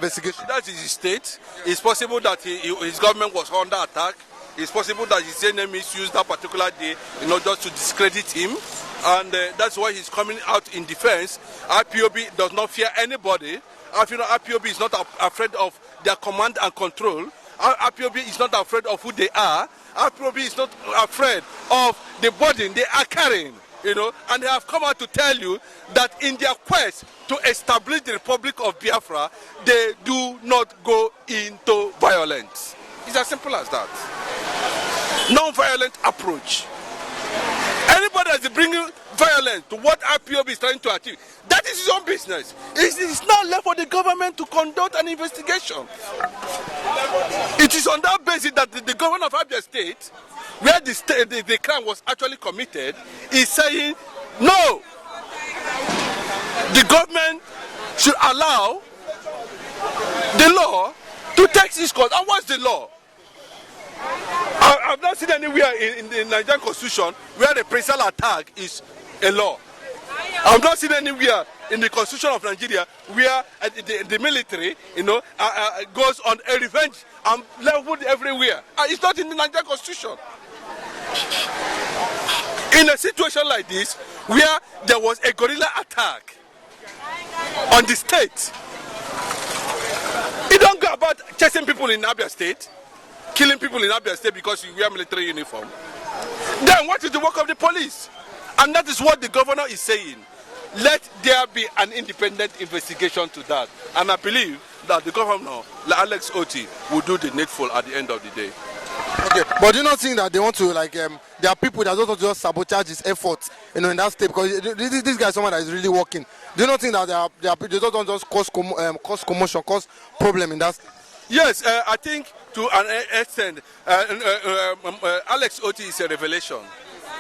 Investigation. That is his state. It's possible that his government was under attack. It's possible that his enemies used that particular day, just to discredit him. And that's why he's coming out in defense. IPOB does not fear anybody. IPOB is not afraid of their command and control. IPOB is not afraid of who they are. IPOB is not afraid of the burden they are carrying. And they have come out to tell you that in their quest to establish the Republic of Biafra, they do not go into violence. It's as simple as that. Non-violent approach. Anybody that is bringing violence to what IPOB is trying to achieve, that is his own business. It's not left for the government to conduct an investigation. It is on that basis that the governor of Abia State, where the crime was actually committed, is saying, no, the government should allow the law to take its course. And what's the law? I've not seen anywhere in the Nigerian constitution where the principal attack is a law. I've not seen anywhere in the constitution of Nigeria where the military, goes on a revenge and leveled everywhere. It's not in the Nigerian constitution. In a situation like this, where there was a guerrilla attack on the state, you don't go about chasing people in Abia State, killing people in Abia State because you wear military uniform. Then what is the work of the police? And that is what the governor is saying. Let there be an independent investigation to that. And I believe that the governor, Alex Otti, will do the needful at the end of the day. Okay, but do you not think that they want to, there are people that don't want to just sabotage his efforts, in that state? Because this guy is someone that is really working. Do you not think that they don't want to just cause commotion, cause problem in that state? Yes, I think to an extent, Alex Otti is a revelation.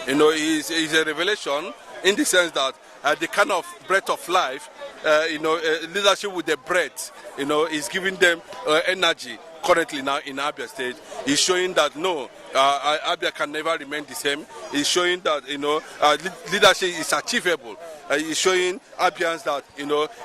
He's a revelation in the sense that the kind of breath of life, leadership with the breath, is giving them energy. Currently now in Abia State, is showing that no, Abia can never remain the same. It's showing that leadership is achievable. It's showing Abians that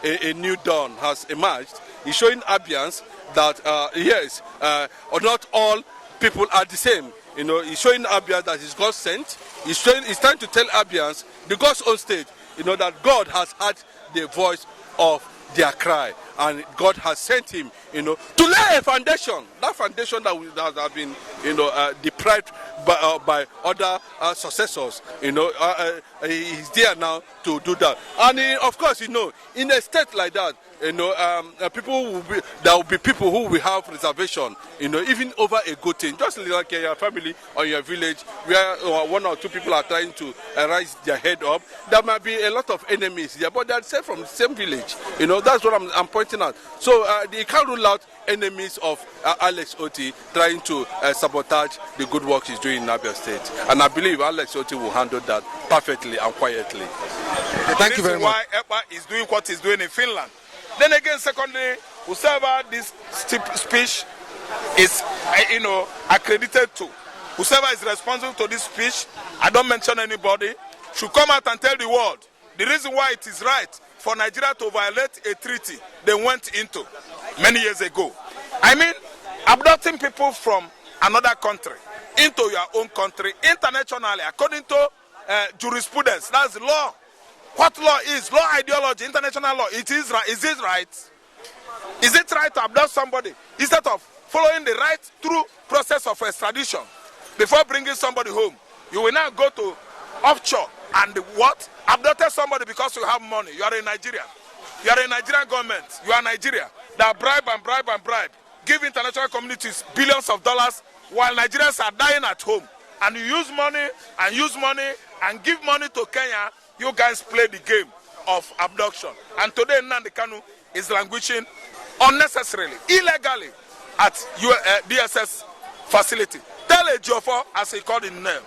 a new dawn has emerged. It's showing Abians that yes, not all people are the same. It's showing Abians that he's God sent. It's trying to tell Abians, the God's own state, that God has heard the voice of their cry, and God has sent him, to lay a foundation. That foundation that has been, deprived by other successors. He's there now to do that. And of course, in a state like that, there will be people who will have reservation, even over a good thing. Just like your family or your village, where one or two people are trying to rise their head up, there might be a lot of enemies there, but they're said from the same village. That's what I'm pointing out. So you can't rule out enemies of Alex Otti trying to sabotage the good work he's doing in Abia State. And I believe Alex Otti will handle that perfectly and quietly. Okay, thank you very much. Why Ekpa is doing what he's doing in Finland. Then again, secondly, whoever this speech is, accredited to, whoever is responsible to this speech, I don't mention anybody, should come out and tell the world the reason why it is right for Nigeria to violate a treaty they went into many years ago. I mean, abducting people from another country into your own country internationally, according to jurisprudence, that's law. What law is? Law ideology, international law. Is it right? Is it right to abduct somebody instead of following the right through process of extradition before bringing somebody home? You will now go to offshore and what? Abducted somebody because you have money. You are in Nigeria. You are a Nigerian government. You are Nigeria. That bribe and bribe and bribe. Give international communities billions of dollars while Nigerians are dying at home. And you use money and give money to Kenya. You guys play the game of abduction. And today Nnamdi Kanu is languishing unnecessarily, illegally at DSS facility. Tell Ejiofor, as he called his name,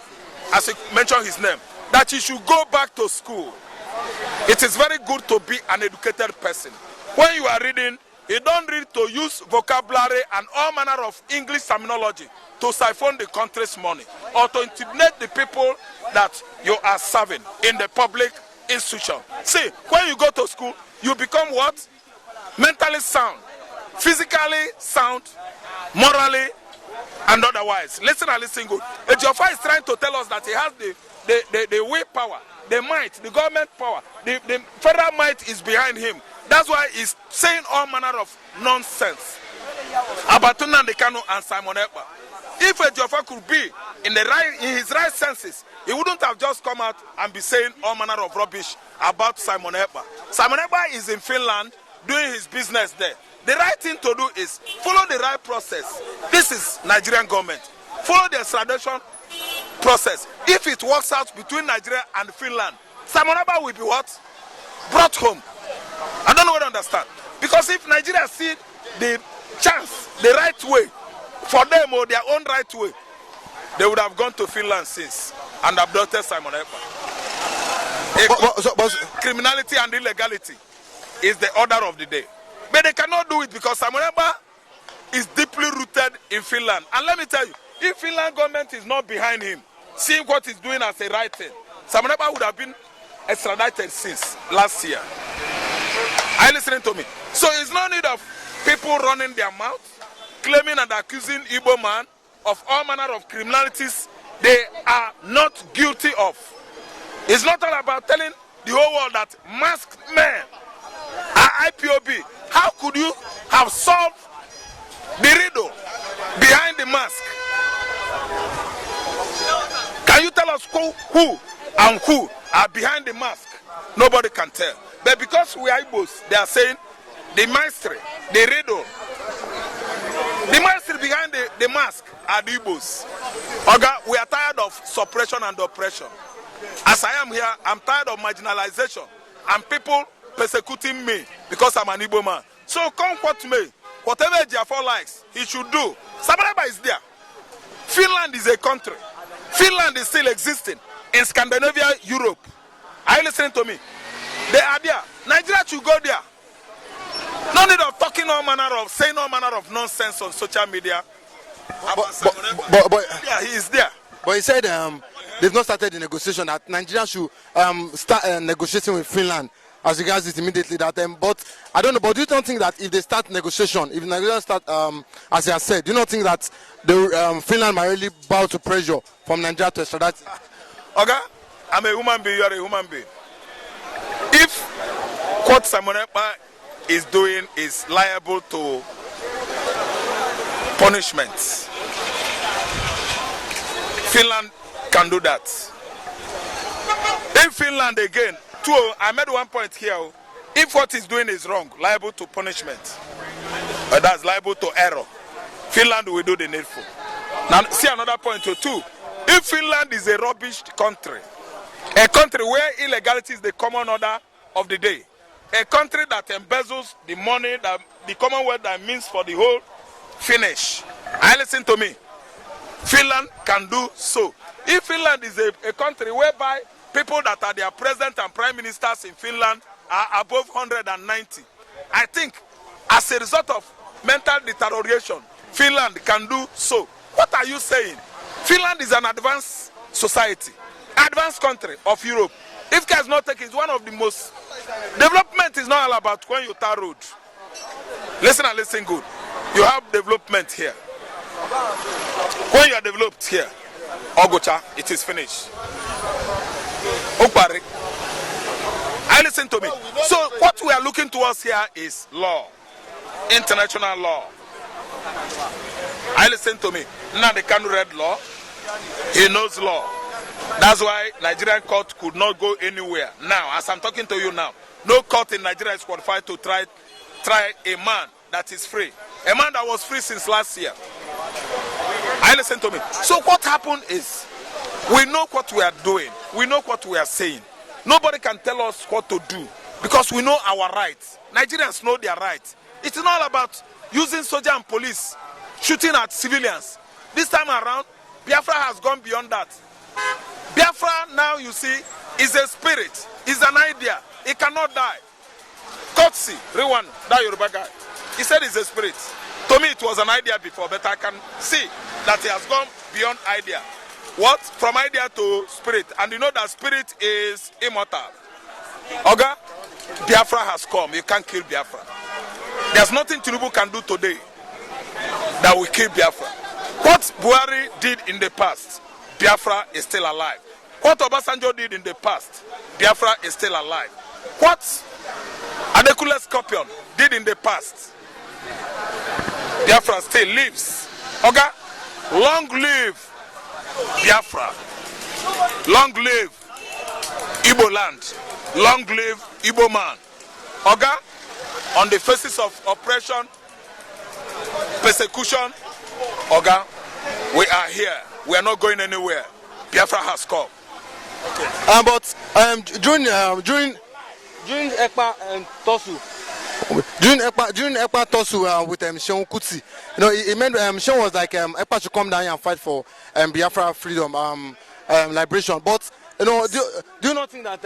as he mentioned his name, that he should go back to school. It is very good to be an educated person. When you are reading, you don't read to use vocabulary and all manner of English terminology to siphon the country's money or to intimidate the people that you are serving in the public institution. See, when you go to school, you become what? Mentally sound. physically sound, morally, and otherwise. Listen and listen good. Ejiofor is trying to tell us that he has the willpower, the might, the government power, the federal might is behind him. That's why he's saying all manner of nonsense about Nnamdi Kanu and Simon Ekpa. If Ejiofor could be in his right senses, he wouldn't have just come out and be saying all manner of rubbish about Simon Ekpa. Simon Ekpa is in Finland doing his business there. The right thing to do is follow the right process. This is Nigerian government. Follow the extradition process. If it works out between Nigeria and Finland, Simon Ekpa will be what? Brought home. I don't know what to understand. Because if Nigeria see the chance, the right way, for them or their own right way, they would have gone to Finland since and abducted Simon Ekpa. Criminality and illegality is the order of the day. But they cannot do it because Simon Ekpa is deeply rooted in Finland. And let me tell you, if Finland government is not behind him, seeing what he's doing as a right thing, Simon Ekpa would have been extradited since last year. Are you listening to me? So it's no need of people running their mouth, claiming and accusing Igbo man of all manner of criminalities they are not guilty of. It's not all about telling the whole world that masked men are Ipob. How could you have solved the riddle behind the mask? Can you tell us who are behind the mask? Nobody can tell. But because we are Igbos, they are saying the mystery, the riddle, the mystery behind the mask are the Igbos. Oga, we are tired of suppression and oppression. As I am here, I'm tired of marginalization and people persecuting me because I'm an Igbo man. So come what may, whatever Ejiofor likes, he should do. Sabaraba is there. Finland is a country. Finland is still existing in Scandinavia, Europe. Are you listening to me? They are there. Nigeria should go there. No need of talking all manner of, saying all manner of nonsense on social media. But yeah, he is there. But he said they've not started the negotiation, that Nigeria should start negotiating with Finland as regards it immediately. That but I don't know. But do you don't think that if they start negotiation, if Nigeria start as he has said, do you not think that the Finland might really bow to pressure from Nigeria to extradite? Okay, I'm a human being. You are a human being. If what Simon Ekpa is doing is liable to punishment, Finland can do that. In Finland again, I made one point here. If what he's doing is wrong, liable to punishment, that's liable to error, Finland will do the needful. Now see another point too. If Finland is a rubbish country, a country where illegality is the common order of the day, a country that embezzles the money that the Commonwealth that means for the whole finish. I listen to me. Finland can do so. If Finland is a country whereby people that are their president and prime ministers in Finland are above 190, I think as a result of mental deterioration, Finland can do so. What are you saying? Finland is an advanced society, advanced country of Europe. If care is not taken, it's one of the most. Development is not all about when you tar road. Listen and listen good. You have development here. When you are developed here, Ogocha, it is finished. Okpari. I listen to me. So what we are looking towards here is law, international law. I listen to me. Nnamdi Kanu read law. He knows law. That's why Nigerian court could not go anywhere. Now, as I'm talking to you now, no court in Nigeria is qualified to try a man that is free. A man that was free since last year. I listen to me. So what happened is, we know what we are doing. We know what we are saying. Nobody can tell us what to do because we know our rights. Nigerians know their rights. It's not about using soldier and police shooting at civilians. This time around, Biafra has gone beyond that. Biafra now, you see, is a spirit, is an idea. It cannot die. Kotsi, Rewan, that Yoruba guy, he said it's a spirit. To me, it was an idea before, but I can see that he has gone beyond idea. What? From idea to spirit. And you know that spirit is immortal. Oga, Biafra has come. You can't kill Biafra. There's nothing Tinubu can do today that will kill Biafra. What Buhari did in the past, Biafra is still alive. What Obasanjo did in the past, Biafra is still alive. What Adekunle Scorpion did in the past, Biafra still lives. Okay? Long live Biafra. Long live Igbo land. Long live Igbo man. Okay? On the faces of oppression, persecution, okay, we are here. We are not going anywhere. Biafra has come. Okay. But during Ekpa Tosu, during Ekpa Tosu with Sheon Kuti, you know, it meant Sheon was like Ekpa should come down here and fight for Biafra freedom, liberation. But you know, do you not think that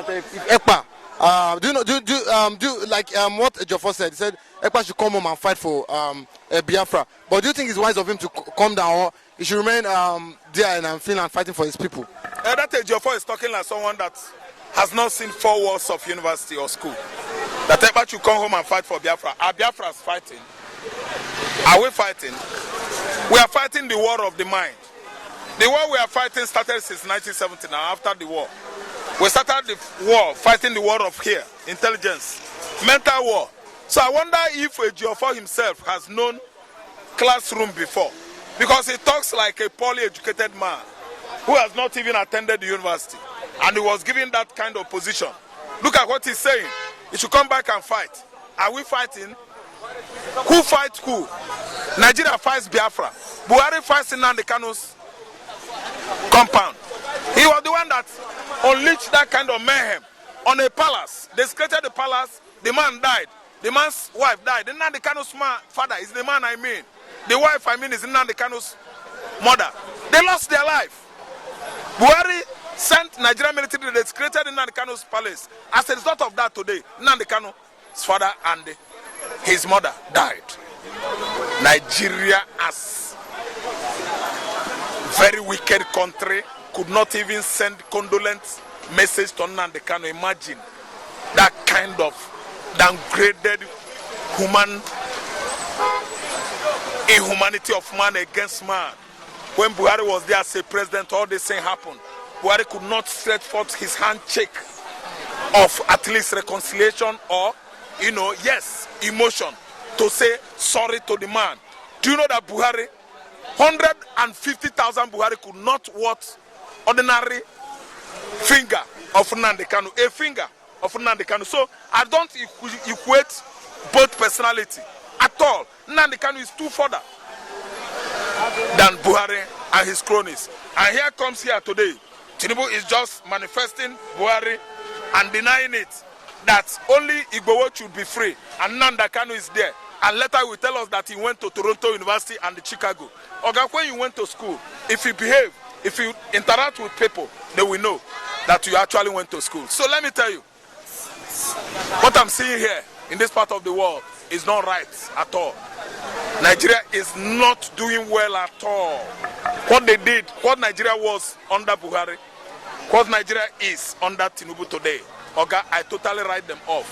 if Ekpa do like what Ejiofor said? He said Ekpa should come home and fight for Biafra. But do you think it's wise of him to come down, or he should remain there in Finland fighting for his people? That Ejiofor is talking like someone that has not seen 4 walls of university or school. That Ekpa should come home and fight for Biafra. Are Biafras fighting? Are we fighting? We are fighting the war of the mind. The war we are fighting started since 1970 now, after the war. We started the war, fighting the war of here, intelligence, mental war. So I wonder if Ejiofor himself has known classroom before. Because he talks like a poorly educated man who has not even attended the university. And he was given that kind of position. Look at what he's saying. He should come back and fight. Are we fighting? Who fights who? Nigeria fights Biafra. Buhari fights in Nnamdi Kanu's compound. He was the one that unleashed that kind of mayhem on a palace. They created the palace. The man died. The man's wife died. The Nnamdi Kanu's father is the man I mean. The wife I mean is Nnamdi Kanu's mother. They lost their life. Buhari sent Nigerian military. They created Nnamdi Kanu's palace. As a result of that today, Nnamdi Kanu's father and his mother died. Nigeria, as very wicked country, could not even send condolence message to Nnamdi Kanu. Imagine that kind of downgraded inhumanity of man against man. When Buhari was there as a president, all this thing happened. Buhari could not stretch forth his handshake of at least reconciliation or, you know, yes, emotion to say sorry to the man. Do you know that Buhari, 150,000 Buhari could not what ordinary finger of Nnamdi Kanu, a finger of Nnamdi Kanu. So I don't equate both personality at all. Nnamdi Kanu is too further than Buhari and his cronies. And here comes here today, Tinubu is just manifesting Buhari and denying it, that only Igbo should be free, and Nnamdi Kanu is there. And later he will tell us that he went to Toronto University and Chicago. Okay, when you went to school, if you behave, if you interact with people, they will know that you actually went to school. So let me tell you, what I'm seeing here in this part of the world is not right at all. Nigeria is not doing well at all. What they did, what Nigeria was under Buhari, what Nigeria is under Tinubu today, okay, I totally write them off.